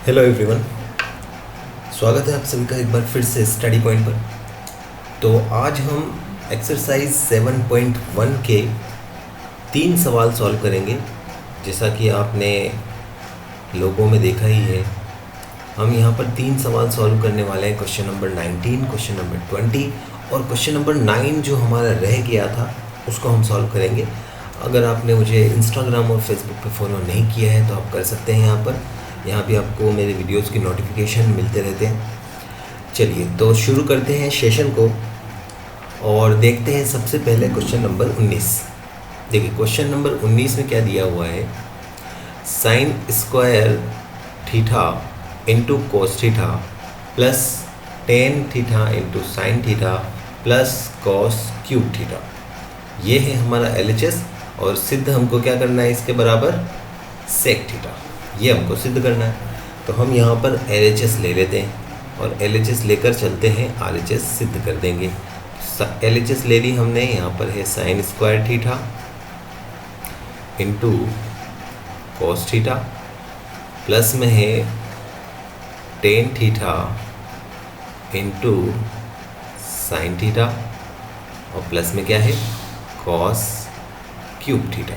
Hello everyone, स्वागत है आप सभी का एक बार फिर से स्टडी पॉइंट पर। तो आज हम एक्सरसाइज 7.1 के 3 सवाल सॉल्व करेंगे। जैसा कि आपने लोगों में देखा ही है, हम यहाँ पर 3 सवाल सॉल्व करने वाले हैं। क्वेश्चन नंबर 19, क्वेश्चन नंबर 20 और क्वेश्चन नंबर 9 जो हमारा रह गया था उसको हम सॉल्व करेंगे। अगर आपने मुझे इंस्टाग्राम और फेसबुक पे फॉलो नहीं किया है तो आप कर सकते हैं। यहाँ भी आपको मेरे वीडियोस की नोटिफिकेशन मिलते रहते हैं। चलिए तो शुरू करते हैं सेशन को और देखते हैं सबसे पहले क्वेश्चन नंबर 19। देखिए क्वेश्चन नंबर 19 में क्या दिया हुआ है, sine square theta into cos theta plus tan theta into sine theta plus cos cube theta. ये है हमारा LHS और सिद्ध हमको क्या करना है, इसके बराबर सेक थीटा, ये हमको सिद्ध करना है। तो हम यहाँ पर LHS ले लेते हैं और LHS लेकर चलते हैं, RHS सिद्ध कर देंगे। LHS ले ली हमने, यहाँ पर है sine square theta into cos theta, plus में है tan theta into sine theta और प्लस में क्या है कॉस क्यूब थीटा।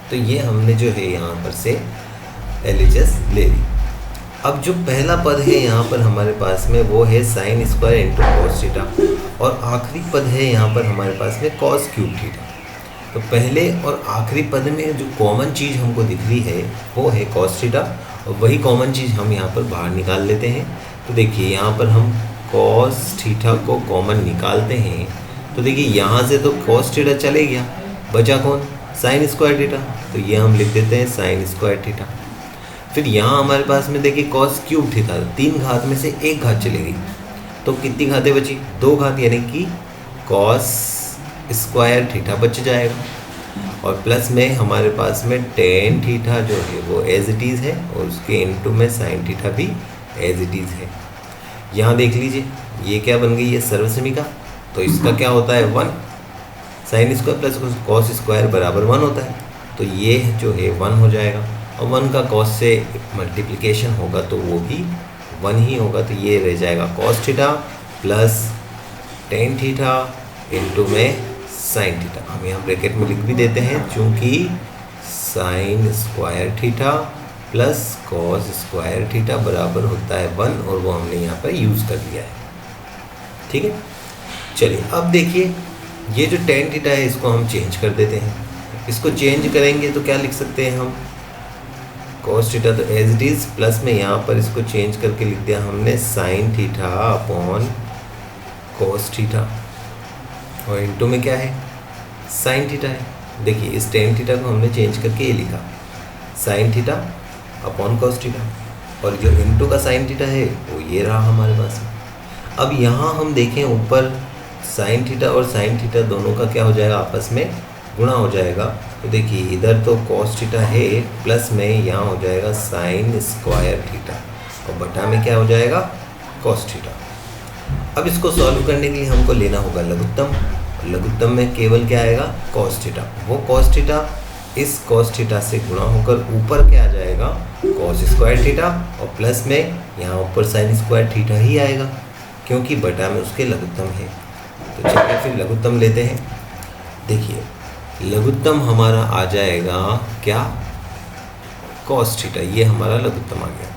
तो ये हमने जो है यहाँ पर से LHS ले ली। अब जो पहला पद है यहाँ पर हमारे पास में वो है sine square into cos theta और आखिरी पद है यहाँ पर हमारे पास में कॉस क्यूब थीटा। तो पहले और आखिरी पद में जो कॉमन चीज़ हमको दिख रही है वो है कॉस थीटा और वही कॉमन चीज़ हम यहाँ पर बाहर निकाल लेते हैं। तो देखिए यहाँ पर हम कॉस थीटा को कॉमन निकालते हैं तो देखिए यहाँ से तो कॉस थीटा चले गया, बचा कौन, साइन स्क्वायर थीटा। तो ये हम लिख देते हैं साइन स्क्वायर थीटा। फिर यहाँ हमारे पास में देखिए कॉस क्यूब थीटा, 3 घात में से 1 घात चली गई तो कितनी घातें बची, 2 घात, यानी कि कॉस स्क्वायर थीटा बच जाएगा। और प्लस में हमारे पास में टेन थीटा जो है वो एज इट इज़ है और उसके इनटू में साइन थीटा भी एज इट इज़ है। यहाँ देख लीजिए ये क्या बन गई है, सर्वसमीका। तो इसका क्या होता है 1, sine square plus cos square बराबर 1 होता है। तो ये जो है 1 हो जाएगा और 1 का कॉस से मल्टीप्लिकेशन होगा तो वो भी 1 ही होगा। तो ये रह जाएगा cos theta plus tan theta into में साइन थीटा। हम यहाँ ब्रैकेट में लिख भी देते हैं क्योंकि sine square theta plus cos square theta बराबर होता है 1 और वो हमने यहाँ पर यूज़ कर लिया है। ठीक है, चलिए अब देखिए ये जो टेन थीटा है इसको हम चेंज कर देते हैं। इसको चेंज करेंगे तो क्या लिख सकते हैं हम, कॉस थीटा तो एज इट इज़, प्लस में यहाँ पर इसको चेंज करके लिख दिया हमने sine theta upon cos theta और इनटू में क्या है साइन थीटा है। देखिए इस टेन थीटा को हमने चेंज करके ये लिखा sine theta upon cos theta और जो इनटू का साइन थीटा है वो ये रहा हमारे पास में। अब यहाँ हम देखें ऊपर साइन थीटा और साइन थीटा दोनों का क्या हो जाएगा, आपस में गुणा हो जाएगा। तो देखिए इधर तो कॉस थीटा है प्लस में यहाँ हो जाएगा साइन स्क्वायर थीटा और बटा में क्या हो जाएगा कॉस थीटा। अब इसको सॉल्व करने के लिए हमको लेना होगा लघुत्तम। लघुत्तम में केवल क्या आएगा, कॉस थीटा। वो कॉस थीटा इस कॉस थीटा से गुणा होकर ऊपर क्या आ जाएगा, कॉस स्क्वायर थीटा और प्लस में यहाँ ऊपर साइन स्क्वायर थीटा ही आएगा क्योंकि बटा में उसके लघुत्तम है। तो चलिए फिर लघुत्तम लेते हैं। देखिए लघुत्तम हमारा आ जाएगा क्या, कॉस थीटा, ये हमारा लघुत्तम आ गया।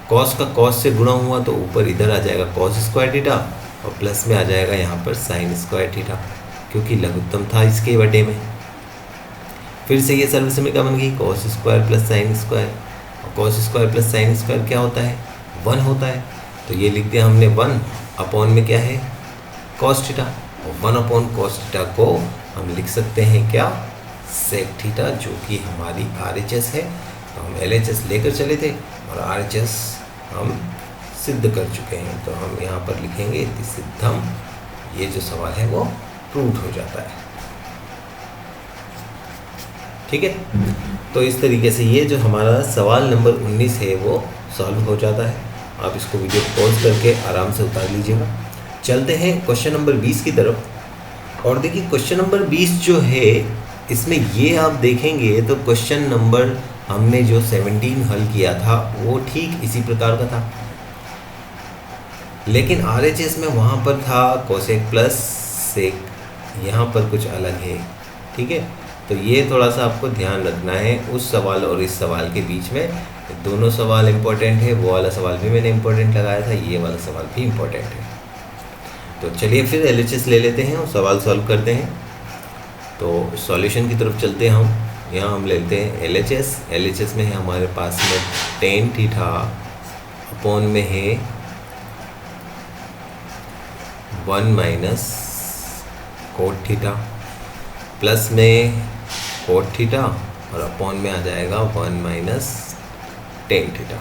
कॉस का कॉस से गुणा हुआ तो ऊपर इधर आ जाएगा कॉस स्क्वायर थीटा और प्लस में आ जाएगा यहाँ पर साइन स्क्वायर थीटा क्योंकि लघुत्तम था इसके बटे में। फिर से ये सर्वसमीका बन गई cos square plus sine square और cos square plus sine square क्या होता है, 1 होता है। तो ये लिख दिया हमने 1 अपॉन में क्या है कॉस थीटा और 1 अपॉन कॉस थीटा को हम लिख सकते हैं क्या, सेक थीटा, जो कि हमारी RHS है। तो हम LHS लेकर चले थे और RHS हम सिद्ध कर चुके हैं। तो हम यहाँ पर लिखेंगे इति सिद्धम, ये जो सवाल है वो प्रूव हो जाता है। ठीक है, तो इस तरीके से ये जो हमारा सवाल नंबर 19 है वो सॉल्व हो जाता है। आप इसको वीडियो पॉज करके आराम से उतार लीजिएगा। चलते हैं क्वेश्चन नंबर 20 की तरफ और देखिए क्वेश्चन नंबर 20 जो है इसमें ये आप देखेंगे तो क्वेश्चन नंबर हमने जो 17 हल किया था वो ठीक इसी प्रकार का था, लेकिन RHS में वहाँ पर था कोसेक प्लस सेक, यहाँ पर कुछ अलग है। ठीक है, तो ये थोड़ा सा आपको ध्यान रखना है उस सवाल और इस सवाल के बीच में। दोनों सवाल इम्पोर्टेंट है, वो वाला सवाल भी मैंने इम्पोर्टेंट लगाया था, ये वाला सवाल भी इम्पोर्टेंट है। तो चलिए फिर LHS ले लेते हैं और सवाल सॉल्व करते हैं। तो सॉल्यूशन की तरफ चलते हैं हम। यहाँ हम लेते हैं LHS में है हमारे पास में टेन थीटा अपॉन में है 1 माइनस कोट थीटा, प्लस में कोट थीटा और अपॉन में आ जाएगा 1 माइनस टेन थीटा।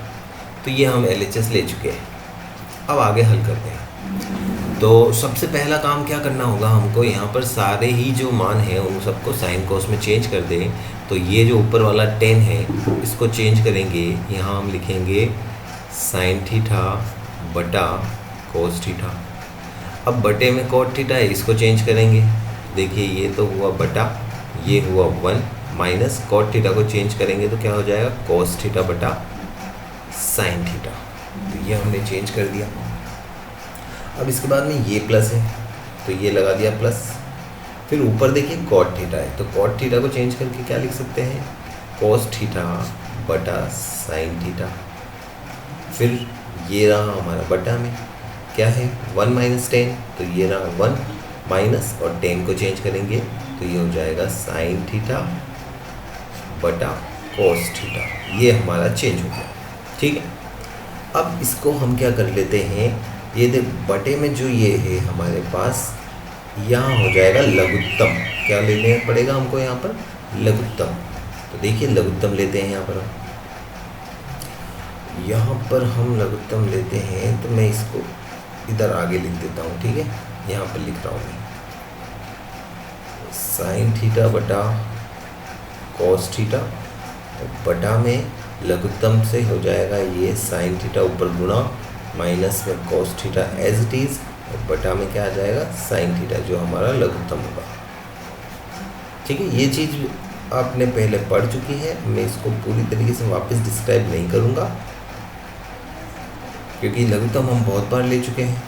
तो ये हम LHS ले चुके हैं। अब आगे हल करते हैं। तो सबसे पहला काम क्या करना होगा हमको, यहाँ पर सारे ही जो मान हैं उन सबको साइन कोस में चेंज कर दें। तो ये जो ऊपर वाला 10 है इसको चेंज करेंगे, यहाँ हम लिखेंगे साइन थीटा बटा कोस थीटा। अब बटे में कोट थीटा है, इसको चेंज करेंगे। देखिए ये तो हुआ बटा, ये हुआ 1 माइनस कोट थीटा को चेंज करेंगे तो क्या हो जाएगा कोस थीटा बटा साइन थीटा। तो ये हमने चेंज कर दिया। अब इसके बाद में ये प्लस है तो ये लगा दिया प्लस। फिर ऊपर देखिए कॉट थीटा है, तो कॉट थीटा को चेंज करके क्या लिख सकते हैं कोस थीटा बटा साइन थीटा। फिर ये रहा हमारा बटा में क्या है 1 माइनस 10, तो ये रहा 1 माइनस और 10 को चेंज करेंगे तो ये हो जाएगा साइन थीटा बटा कोस थीटा। ये हमारा चेंज हो गया। ठीक है, अब इसको हम क्या कर लेते हैं, ये देख बटे में जो ये है हमारे पास यहाँ हो जाएगा लघुत्तम। क्या लेने पड़ेगा हमको यहाँ पर लघुत्तम। तो देखिए लघुत्तम लेते हैं यहाँ पर हम लघुत्तम लेते हैं। तो मैं इसको इधर आगे लिख देता हूँ। ठीक है, यहाँ पर लिख रहा हूँ मैं साइन थीटा बटा कॉस थीटा और बटा में लघुत्तम से हो जाएगा ये साइन थीटा ऊपर गुणा माइनस में cos theta as it is और बटा में क्या आ जाएगा साइन थीटा जो हमारा लघुत्तम होगा। ठीक है, ये चीज़ आपने पहले पढ़ चुकी है, मैं इसको पूरी तरीके से वापस डिस्क्राइब नहीं करूँगा क्योंकि लघुत्तम हम बहुत बार ले चुके हैं।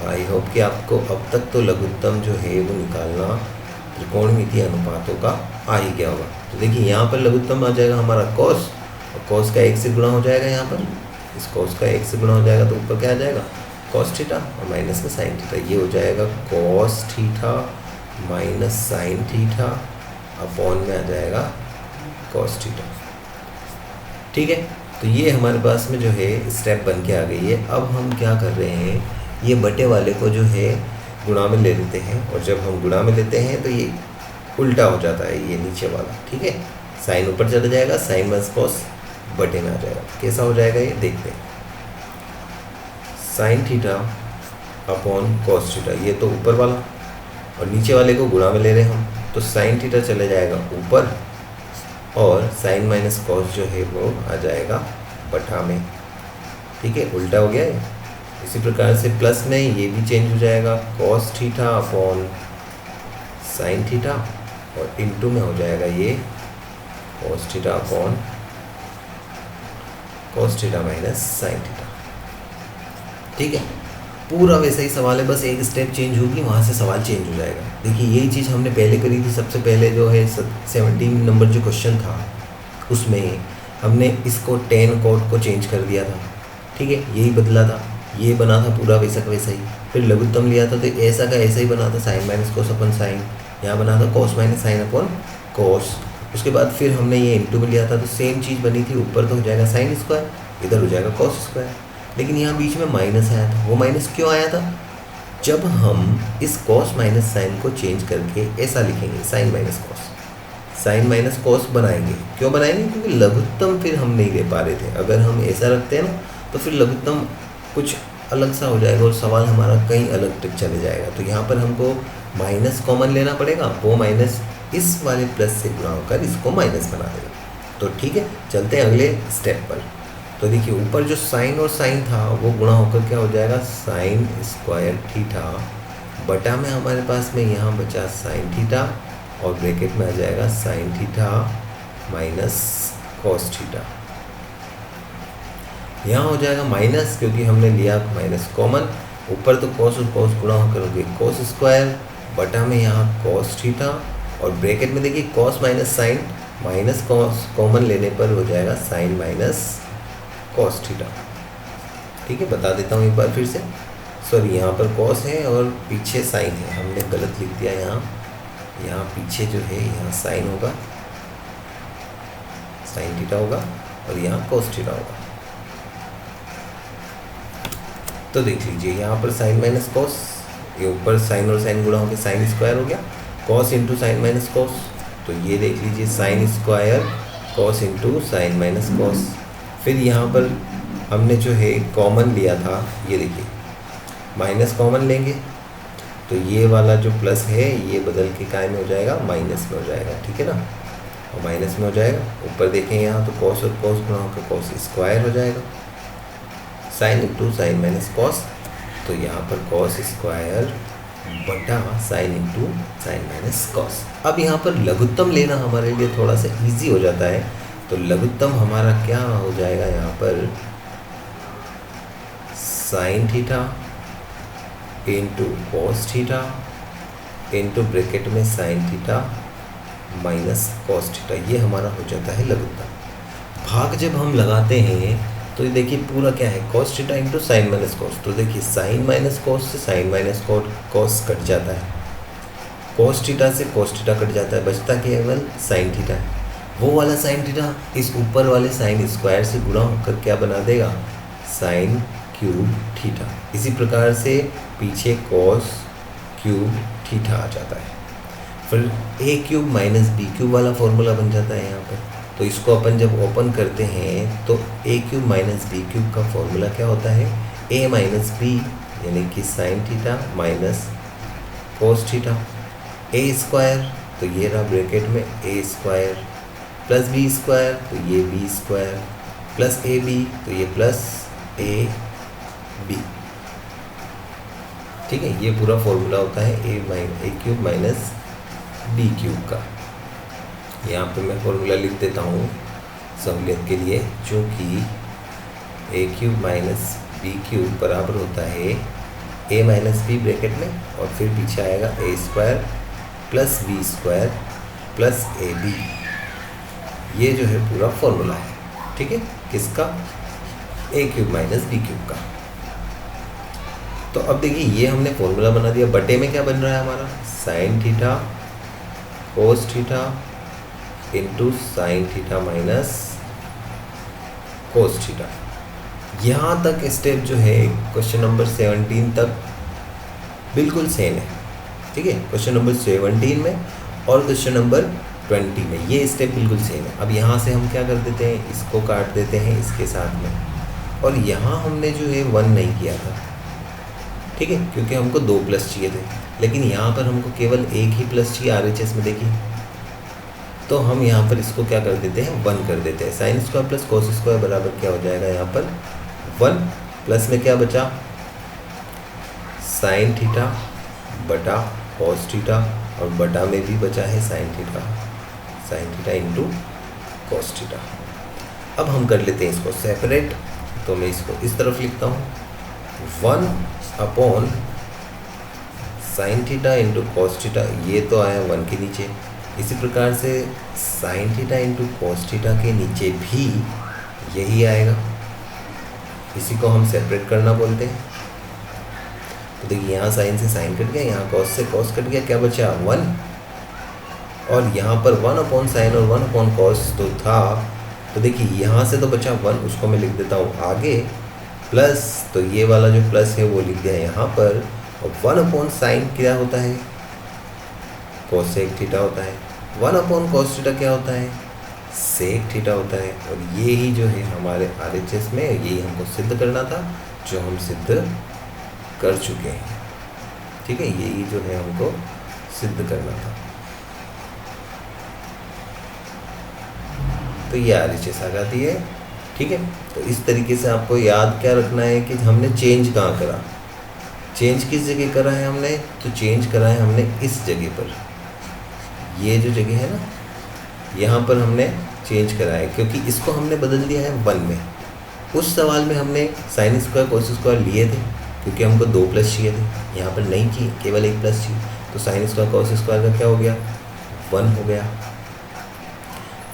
आई होप कि आपको अब तक तो लघुत्तम जो है वो निकालना त्रिकोणमितीय अनुपातों का आ ही गया होगा। तो देखिए यहाँ पर लघुत्तम आ जाएगा हमारा कॉस और कॉस का 1 से गुणा हो जाएगा। यहाँ पर इस कॉस का 1 से गुणा हो जाएगा तो ऊपर क्या आ जाएगा कॉस थीटा और माइनस में साइन थीटा। ये हो जाएगा cos theta minus sine theta upon में आ जाएगा कॉस थीटा। ठीक है, तो ये हमारे पास में जो है स्टेप बन के आ गई है। अब हम क्या कर रहे हैं, ये बटे वाले को जो है गुणा में ले लेते हैं और जब हम गुणा में लेते हैं तो ये उल्टा हो जाता है ये नीचे वाला। ठीक है, साइन ऊपर चला जाएगा, साइन माइनस कॉस बटे में आ जाएगा। कैसा हो जाएगा ये देखते हैं, sine theta upon cos theta, ये तो ऊपर वाला और नीचे वाले को गुणा में ले रहे हैं हम, तो साइन थीटा चले जाएगा ऊपर और साइन माइनस कॉस जो है वो आ जाएगा बटा में। ठीक है, उल्टा हो गया है। इसी प्रकार से प्लस में ये भी चेंज हो जाएगा cos theta upon sine theta और इनटू में हो जाएगा ये cos theta upon cos theta minus sine theta. ठीक है, पूरा वैसा ही सवाल है, बस एक स्टेप चेंज होगी, वहाँ से सवाल चेंज हो जाएगा। देखिए यही चीज़ हमने पहले करी थी। सबसे पहले जो है 17 नंबर जो क्वेश्चन था उसमें हमने इसको 10 कोट को चेंज कर दिया था। ठीक है, यही बदला था, ये बना था पूरा वैसा का वैसा ही। फिर लघुत्तम लिया था तो ऐसा का ऐसा ही बना था, साइन माइनस कोस अपन साइन, यहाँ बना था कॉस माइनस साइन अपन कॉस। उसके बाद फिर हमने ये इंटू में लिया था तो सेम चीज़ बनी थी, ऊपर तो हो जाएगा साइन स्क्वायर, इधर हो जाएगा कॉस स्क्वायर। लेकिन यहाँ बीच में माइनस आया था। वो माइनस क्यों आया था, जब हम इस कॉस माइनस साइन को चेंज करके ऐसा लिखेंगे sine minus cos, sine minus cos बनाएंगे। क्यों बनाएंगे, क्योंकि लघुत्तम फिर हम नहीं ले पा रहे थे। अगर हम ऐसा रखते हैं ना तो फिर लघुत्तम कुछ अलग सा हो जाएगा और सवाल हमारा कहीं अलग तक चले जाएगा। तो यहाँ पर हमको माइनस कॉमन लेना पड़ेगा, वो माइनस इस वाले प्लस से गुणा होकर इसको माइनस बना देगा। तो ठीक है, चलते हैं अगले स्टेप पर। तो देखिए ऊपर जो साइन और साइन था वो गुणा होकर क्या हो जाएगा साइन स्क्वायर थीटा बटा में हमारे पास में यहाँ बचा साइन थीटा और ब्रैकेट में आ जाएगा sign theta minus cos theta. यहाँ हो जाएगा माइनस, क्योंकि हमने लिया माइनस कॉमन, ऊपर तो कॉस और कॉस गुणा होकर हो गई कॉस स्क्वायर, बटा में यहाँ कॉस थीटा, और ब्रैकेट में देखिए cos minus sine, minus cos common लेने पर हो जाएगा साइन माइनस कॉस थीटा। ठीक है, बता देता हूँ एक बार फिर से। सॉरी, यहाँ पर कॉस है और पीछे साइन है, हमने गलत लिख दिया यहाँ पीछे जो है यहाँ साइन होगा, साइन थीटा होगा, और यहाँ कॉस थीटा होगा। तो देख लीजिए यहाँ पर साइन माइनस कॉस, ये ऊपर साइन और साइन गुणा होकर साइन स्क्वायर हो गया, cos into sine minus cos, तो ये देख लीजिए sine square cos into sine minus cos. फिर यहाँ पर हमने जो है कॉमन लिया था, ये देखिए माइनस कॉमन लेंगे तो ये वाला जो प्लस है ये बदल के काय में हो जाएगा, माइनस में हो जाएगा। ठीक है ना, और माइनस में हो जाएगा। ऊपर देखें यहाँ तो कॉस और कॉस गुणा होकर कॉस स्क्वायर हो जाएगा, sine into sine minus cos, तो यहाँ पर कॉस स्क्वायर बटा sine into sine minus cos. अब यहाँ पर लघुत्तम लेना हमारे लिए थोड़ा सा इजी हो जाता है, तो लघुत्तम हमारा क्या हो जाएगा यहाँ पर, sine theta into cos theta into bracket में sine theta minus cos theta, ये हमारा हो जाता है लघुत्तम। भाग जब हम लगाते हैं तो ये देखिए पूरा क्या है, cos theta into sine minus cos, तो देखिए साइन माइनस कॉस से साइन माइनस कॉस कट जाता है, कॉस थीटा से कॉस थीटा कट जाता है, बचता केवल साइन थीटा है। वो वाला साइन थीटा इस ऊपर वाले साइन स्क्वायर से गुणा होकर क्या बना देगा, साइन क्यूब थीटा। इसी प्रकार से पीछे कॉस क्यूब थीटा आ जाता है। फिर ए क्यूब माइनस बी क्यूब वाला फॉर्मूला बन जाता है यहाँ पर, तो इसको अपन जब ओपन करते हैं तो A cube minus B cube का फॉर्मूला क्या होता है, ए माइनस बी यानी कि sine theta minus cos theta, A square तो ये रहा ब्रैकेट में A square plus B square तो ये B square plus A B तो ये प्लस ए बी। ठीक है, ये पूरा फॉर्मूला होता है ए क्यूब माइनस बी क्यूब का। यहाँ पे मैं फॉर्मूला लिख देता हूँ सहूलियत के लिए, चूँकि ए क्यूब माइनस बी क्यूब बराबर होता है ए माइनस बी ब्रैकेट में और फिर पीछे आएगा A square plus B square plus A B. ये जो है पूरा फॉर्मूला है, ठीक है, किसका, A cube minus B cube का। तो अब देखिए ये हमने फॉर्मूला बना दिया, बटे में क्या बन रहा है हमारा, sine theta cos theta into sine theta minus cos theta. यहाँ तक स्टेप जो है क्वेश्चन नंबर 17 तक बिल्कुल सेम है, ठीक है, क्वेश्चन नंबर 17 में और क्वेश्चन नंबर 20 में ये स्टेप बिल्कुल सेम है। अब यहाँ से हम क्या कर देते हैं, इसको काट देते हैं इसके साथ में, और यहाँ हमने जो है 1 नहीं किया था, ठीक है, क्योंकि हमको 2 प्लस चाहिए थे, लेकिन यहाँ पर हमको केवल एक ही प्लस चाहिए RHS में। देखिए तो हम यहाँ पर इसको क्या कर देते हैं, 1 कर देते हैं। Sine square plus cos square बराबर क्या हो जाएगा यहाँ पर 1, प्लस में क्या बचा, साइन थीटा बटा कोस थीटा और बटा में भी बचा है sign theta into cos theta. अब हम कर लेते हैं इसको सेपरेट, तो मैं इसको इस तरफ लिखता हूँ 1 upon sine theta into cos theta, ये तो आया 1 के नीचे। इसी प्रकार से sign theta into cos theta के नीचे भी यही आएगा, इसी को हम सेपरेट करना बोलते हैं। तो देखिए यहाँ साइन से साइन कट गया, यहाँ कॉस से कॉस कट गया, क्या बचा 1, और यहाँ पर 1 अपॉन साइन और 1 अपॉन कॉस तो था, तो देखिए यहाँ से तो बचा 1, उसको मैं लिख देता हूँ आगे, प्लस तो ये वाला जो प्लस है वो लिख दिया यहाँ पर, और 1 अपॉन साइन क्या होता है, कोसेक थीटा होता है, 1 अपॉन कॉस थीटा क्या होता है, सेक थीटा होता है। और ये ही जो है हमारे RHS में यही हमको सिद्ध करना था, जो हम सिद्ध कर चुके हैं, ठीक है, यही जो है हमको सिद्ध करना था। तो ये RHS आ जाती है, ठीक है। तो इस तरीके से आपको याद क्या रखना है कि हमने चेंज कहाँ करा, चेंज किस जगह करा है हमने, तो चेंज करा है हमने इस जगह पर, ये जो जगह है ना, यहाँ पर हमने चेंज करा है, क्योंकि इसको हमने बदल दिया है 1 में। उस सवाल में हमने साइन स्क्वायर कोस स्क्वायर लिए थे, क्योंकि हमको 2 प्लस चाहिए थे, यहाँ पर नहीं चाहिए, केवल 1 प्लस चाहिए। तो साइन स्क्वायर कोस स्क्वायर का क्या हो गया, 1 हो गया।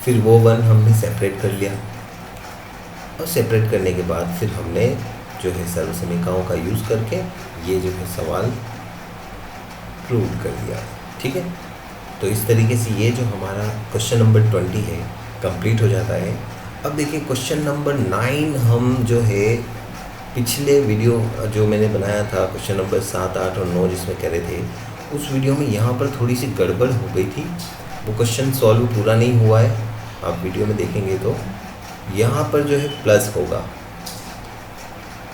फिर वो 1 हमने सेपरेट कर लिया, और सेपरेट करने के बाद फिर हमने जो है सर्वसमीकाओं का यूज़ करके ये जो है सवाल प्रूव कर दिया। ठीक है, तो इस तरीके से ये जो हमारा क्वेश्चन नंबर 20 है कंप्लीट हो जाता है। अब देखिए क्वेश्चन नंबर 9 हम जो है पिछले वीडियो जो मैंने बनाया था क्वेश्चन नंबर 7, 8 और 9 जिसमें कह रहे थे, उस वीडियो में यहाँ पर थोड़ी सी गड़बड़ हो गई थी। वो क्वेश्चन सॉल्व पूरा नहीं हुआ है, आप वीडियो में देखेंगे तो यहाँ पर जो है प्लस होगा।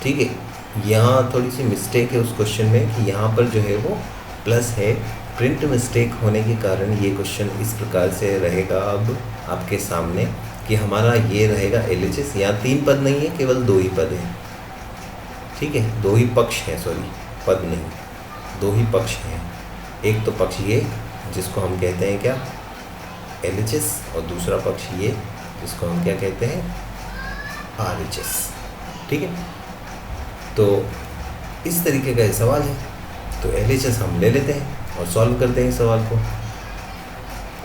ठीक है, यहाँ थोड़ी सी मिस्टेक है उस क्वेश्चन में कि यहाँ पर जो है वो प्लस है। प्रिंट मिस्टेक होने के कारण ये क्वेश्चन इस प्रकार से रहेगा अब आपके सामने कि हमारा ये रहेगा LHS। यहाँ 3 पद नहीं है, केवल 2 ही पद हैं। ठीक है, 2 ही पक्ष हैं, सॉरी पद नहीं, 2 ही पक्ष हैं। एक तो पक्ष ये जिसको हम कहते हैं क्या, LHS, और दूसरा पक्ष ये जिसको हम क्या कहते हैं, RHS। ठीक है, तो इस तरीके का ये सवाल है। तो LHS हम ले लेते हैं और सॉल्व करते हैं इस सवाल को।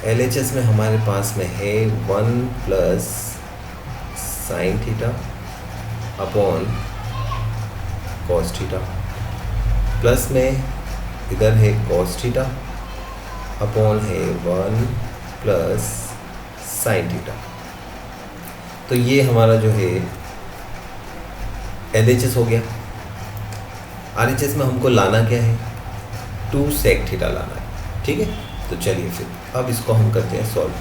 LHS में हमारे पास में है 1 plus sine theta upon cos theta, plus में इधर है कॉस थीटा अपॉन है 1 प्लस साइन थीटा। तो ये हमारा जो है LHS हो गया। RHS में हमको लाना क्या है, 2 सेक थीटा लाना है। ठीक है, तो चलिए फिर अब इसको हम करते हैं सॉल्व।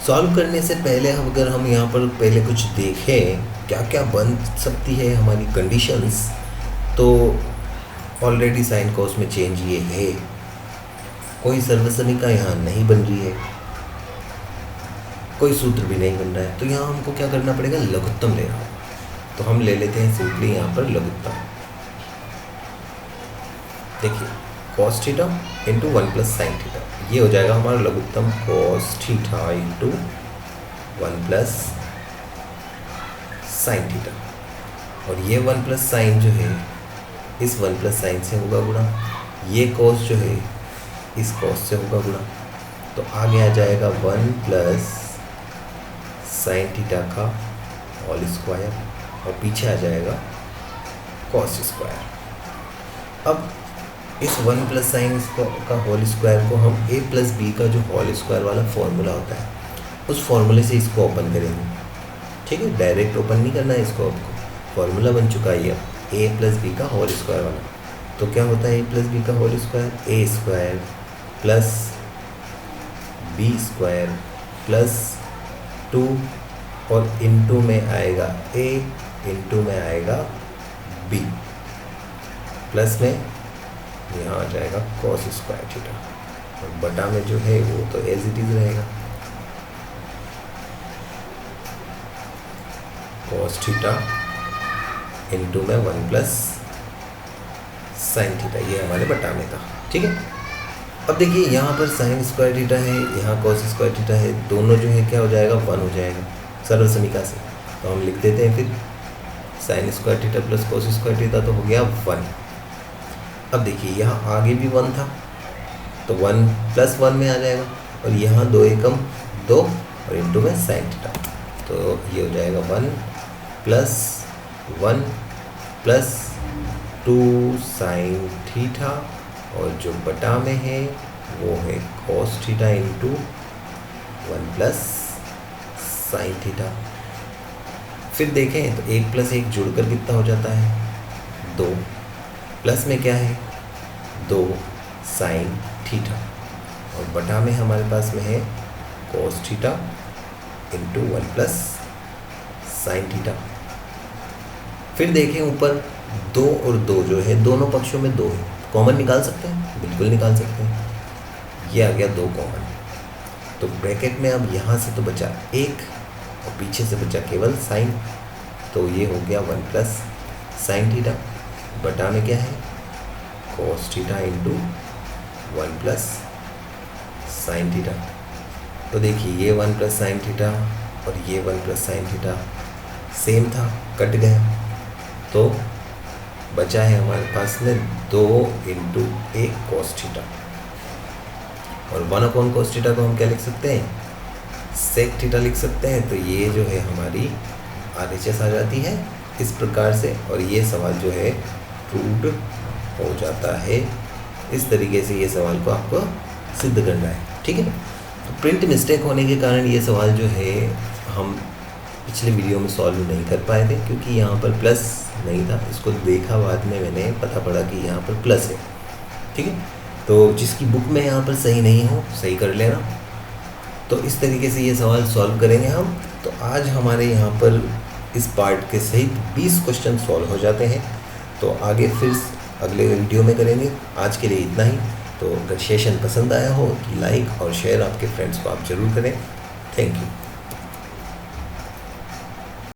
सॉल्व करने से पहले अगर हम यहाँ पर पहले कुछ देखें क्या क्या बन सकती है हमारी कंडीशंस, तो ऑलरेडी साइन कॉस में चेंज ये है, कोई सर्वसमीका यहाँ नहीं बन रही है, कोई सूत्र भी नहीं बन रहा है। तो यहाँ हमको क्या करना पड़ेगा, लघुत्तम लेना होगा। तो हम ले लेते हैं सिंपली यहाँ पर लघुत्तम। देखिए cos theta into 1 plus sine theta, ये हो जाएगा हमारा लघुत्तम cos theta into 1 plus sine theta. और ये 1 प्लस साइन जो है इस 1 प्लस साइन से होगा गुणा, ये कॉस जो है इस कॉस से होगा गुणा। तो आगे आ जाएगा 1 प्लस साइन थीटा का होल स्क्वायर, और पीछे आ जाएगा कॉस स्क्वायर। अब इस 1 प्लस साइन का होल स्क्वायर को हम a प्लस बी का जो होल स्क्वायर वाला फॉर्मूला होता है उस फॉर्मूले से इसको ओपन करेंगे। ठीक है, डायरेक्ट ओपन नहीं करना है इसको, आपको फॉर्मूला बन चुका है अब a प्लस बी का होल स्क्वायर वाला। तो क्या होता है a प्लस बी का whole square, a square plus b square plus 2, और इनटू में आएगा a, इनटू में आएगा b, प्लस में यहाँ आ जाएगा कॉस स्क्वायर थीटा, और बटा में जो है वो तो एज इट इज रहेगा कॉस थीटा इंटू में 1 प्लस साइन थीटा, ये हमारे बटा में था। ठीक है, अब देखिए यहाँ पर साइन स्क्वायर थीटा है, यहाँ कॉस स्क्वायर थीटा है, दोनों जो है क्या हो जाएगा, 1 हो जाएगा सर्वसमीका से। तो हम लिख देते हैं फिर sine square theta plus cos square theta, तो हो गया 1। अब देखिए यहाँ आगे भी 1 था, तो 1 प्लस 1 में आ जाएगा, और यहाँ 2 एकम 2 और इंटू में साइन थीटा, तो ये हो जाएगा 1 प्लस 1 प्लस 2 साइन थीटा, और जो बटा में है वो है cos theta into 1 plus sine theta. फिर देखें तो 1 प्लस 1 जुड़कर कितना हो जाता है, 2, प्लस में क्या है 2 साइन थीटा, और बटा में हमारे पास में है cos theta into 1 plus sine theta. फिर देखें ऊपर 2 और 2 जो है दोनों पक्षों में 2 है, कॉमन निकाल सकते हैं, बिल्कुल निकाल सकते हैं। ये आ गया 2 कॉमन, तो ब्रैकेट में अब यहाँ से तो बचा 1 और पीछे से बचा केवल साइन, तो ये हो गया 1 प्लस साइन थीटा, बटा में क्या है cos theta into 1 plus sine theta. तो देखिए ये 1 प्लस साइन थीटा और ये 1 प्लस साइन थीटा सेम था, कट गया, तो बचा है हमारे पास में 2 इंटू 1 कॉस थीटा, और 1 अपॉन कॉस थीटा को हम क्या लिख सकते हैं, सेक थीटा लिख सकते हैं। तो ये जो है हमारी RHS आ जाती है इस प्रकार से, और ये सवाल जो है प्रूव्ड हो जाता है। इस तरीके से ये सवाल को आपको सिद्ध करना है, ठीक है। तो प्रिंट मिस्टेक होने के कारण ये सवाल जो है हम पिछले वीडियो में सॉल्व नहीं कर पाए थे, क्योंकि यहाँ पर प्लस नहीं था। इसको देखा बाद में मैंने, पता पड़ा कि यहाँ पर प्लस है, ठीक है। तो जिसकी बुक में यहाँ पर सही नहीं हो, सही कर लेना। तो इस तरीके से ये सवाल सॉल्व करेंगे हम। तो आज हमारे यहाँ पर इस पार्ट के सहित 20 क्वेश्चन सॉल्व हो जाते हैं। तो आगे फिर अगले वीडियो में करेंगे। आज के लिए इतना ही। तो अगर सेशन पसंद आया हो तो लाइक और शेयर आपके फ्रेंड्स को आप ज़रूर करें। Thank you.